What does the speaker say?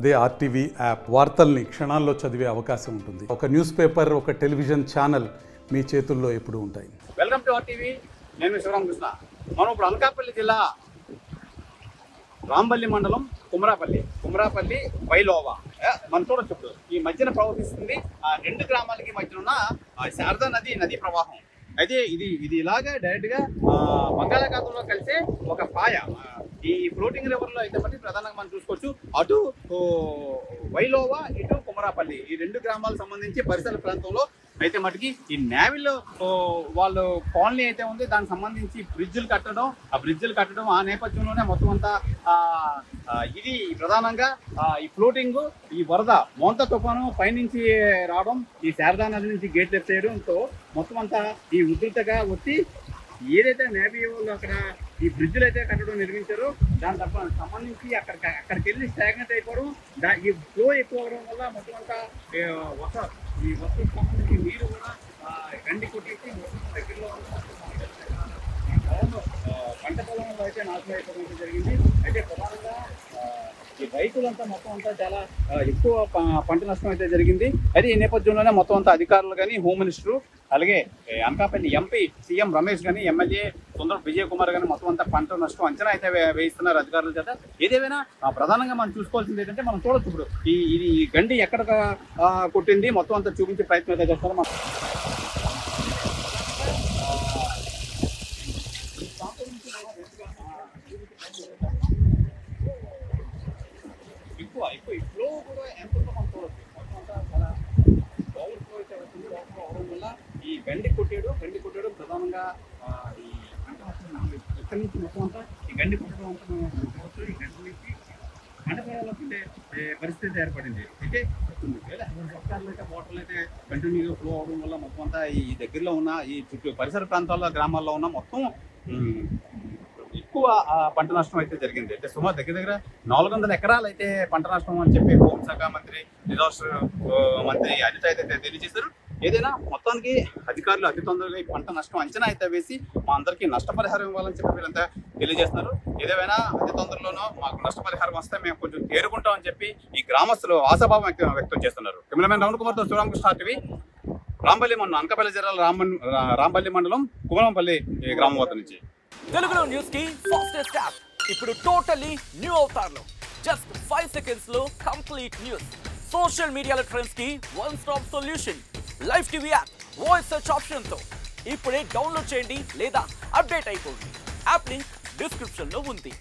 అదే RTV app వార్తల్ని క్షణాల్లో చదివే అవకాశం ఉంటుంది. ఒక న్యూస్ పేపర్, ఒక టెలివిజన్ ఛానల్ మీ చేతుల్లో ఎప్పుడూ ఉంటాయి. Welcome to RTV. నేను శివరామకృష్ణ. మనం ఇప్పుడు అనకాపల్లి జిల్లా రాంబల్లి మండలం కుమరాపల్లి వైలోవా మనం చూడొచ్చు. ఇప్పుడు ఈ మధ్యన ప్రవహిస్తుంది రెండు గ్రామాలకి మధ్యన ఉన్న శారదా నది ప్రవాహం. అయితే ఇది ఇలాగా డైరెక్ట్ గా బంగాళాఖాతంలో కలిసే ఒక పాయ. ఈ ఫ్లోటింగ్ రివర్ లో అయితే మళ్ళీ ప్రధానంగా మనం చూసుకోవచ్చు. అటు వైలోవా, ఇటు కుమరాపల్లి, ఈ రెండు గ్రామాలకు సంబంధించి పరిసర ప్రాంతంలో అయితే మటుకి ఈ నేవీలో వాళ్ళు కాలనీ అయితే ఉంది, దానికి సంబంధించి బ్రిడ్జిలు కట్టడం ఆ నేపథ్యంలోనే మొత్తం అంతా ఇది ప్రధానంగా ఈ ఫ్లోటింగ్, ఈ వరద మోంత తుఫాను పైనుంచి రావడం, ఈ శారదా నది నుంచి గేట్లు ఎత్తేయడంతో మొత్తం అంతా ఈ ఉధృతగా వచ్చి ఏదైతే నేవీ వాళ్ళు అక్కడ ఈ బ్రిడ్జిలు అయితే కట్టడం నిర్మించారో దాని సంబంధించి అక్కడికి వెళ్ళి స్టాగ్నెట్ అయిపోవడం, ఈ ఫ్లో ఎక్కువ అవడం వల్ల మొత్తం అంతా ఈ వస్తువుకి సంబంధించి నీరు కూడా గండి కొట్టేసి దగ్గరలో పంట పొలంలో అయితే నాశనం అయిపోవడం జరిగింది. అయితే ప్రధానంగా ఈ రైతులంతా మొత్తం అంతా చాలా ఎక్కువ పంట నష్టం అయితే జరిగింది. అయితే ఈ నేపథ్యంలోనే మొత్తం అంతా అధికారులు కానీ, హోమ్ మినిస్టరు, అలాగే అనకాపల్లి ఎంపీ సీఎం రమేష్ కానీ, ఎమ్మెల్యే సుందర విజయ్ కుమార్ కానీ మొత్తం అంతా పంట నష్టం అంచనా అయితే వేయిస్తున్నారు అధికారుల చేత. ఏదేమైనా ప్రధానంగా మనం చూసుకోవాల్సింది ఏంటంటే, మనం చూడొచ్చు ఇప్పుడు ఈ గండి ఎక్కడ కొట్టింది మొత్తం అంతా చూపించే ప్రయత్నం అయితే చేస్తారు. మనం ఎక్కువ ఈ ఫ్లో కూడా ఎంత ఉందో మనం చూడొచ్చు. మొత్తం అంతా చాలా ఓవర్ ఫ్లో అయితే వస్తుంది. ఓవర్ ఫ్లో అవడం వల్ల ఈ గండి కొట్టేయడం ప్రధానంగా ఈ ఇక్కడి నుంచి మొత్తం అంతా ఈ గండి కొట్టడం అంతా మనం చూడవచ్చు. ఈ గండి నుంచి పంట పొలాలకు ఉండే పరిస్థితి ఏర్పడింది. అయితే సర్కార్లు అయితే వాటర్లు అయితే కంటిన్యూగా ఫ్లో అవడం వల్ల మొత్తం అంతా ఈ దగ్గరలో ఉన్న ఈ చుట్టూ పరిసర ప్రాంతాల్లో గ్రామాల్లో ఉన్న మొత్తం ఎక్కువ పంట నష్టం అయితే జరిగింది. అయితే సుమారు దగ్గర 400 ఎకరాలు అయితే పంట నష్టం అని చెప్పి హోంశాఖ మంత్రి, డిజాస్టర్ మంత్రి అనిత అయితే తెలియజేశారు. ఏదైనా మొత్తానికి అధికారులు అతి తొందరగా ఈ పంట నష్టం అంచనా అయితే వేసి మా అందరికీ నష్టపరిహారం ఇవ్వాలని చెప్పి వీళ్ళంతా తెలియజేస్తున్నారు. ఏదేమైనా అతి తొందరలోనూ మాకు నష్టపరిహారం వస్తే మేము కొంచెం తేరుకుంటామని చెప్పి ఈ గ్రామస్తులు ఆశాభావం వ్యక్తం చేస్తున్నారు. కెమెరామెన్ రమణ కుమార్తో శివరామకృష్ణ, టీవీ, రాంబల్లి మండలం, అనకాపల్లి జిల్లా రాంబల్లి మండలం కుమరంపల్లి గ్రామం వద్ద నుంచి. తెలుగులో న్యూస్ కి ఫాస్టెస్ట్ యాప్ ఇప్పుడు టోటలీ న్యూ అవతార్లో జస్ట్ 5 సెకండ్స్ లో కంప్లీట్ న్యూస్. సోషల్ మీడియాలో ట్రెండ్స్ కి one stop solution. Live TV app voice search option తో ఇప్పుడే డౌన్లోడ్ చేయండి లేదా అప్డేట్ అయిపోండి. యాప్ లింక్ డిస్క్రిప్షన్ లో ఉంది.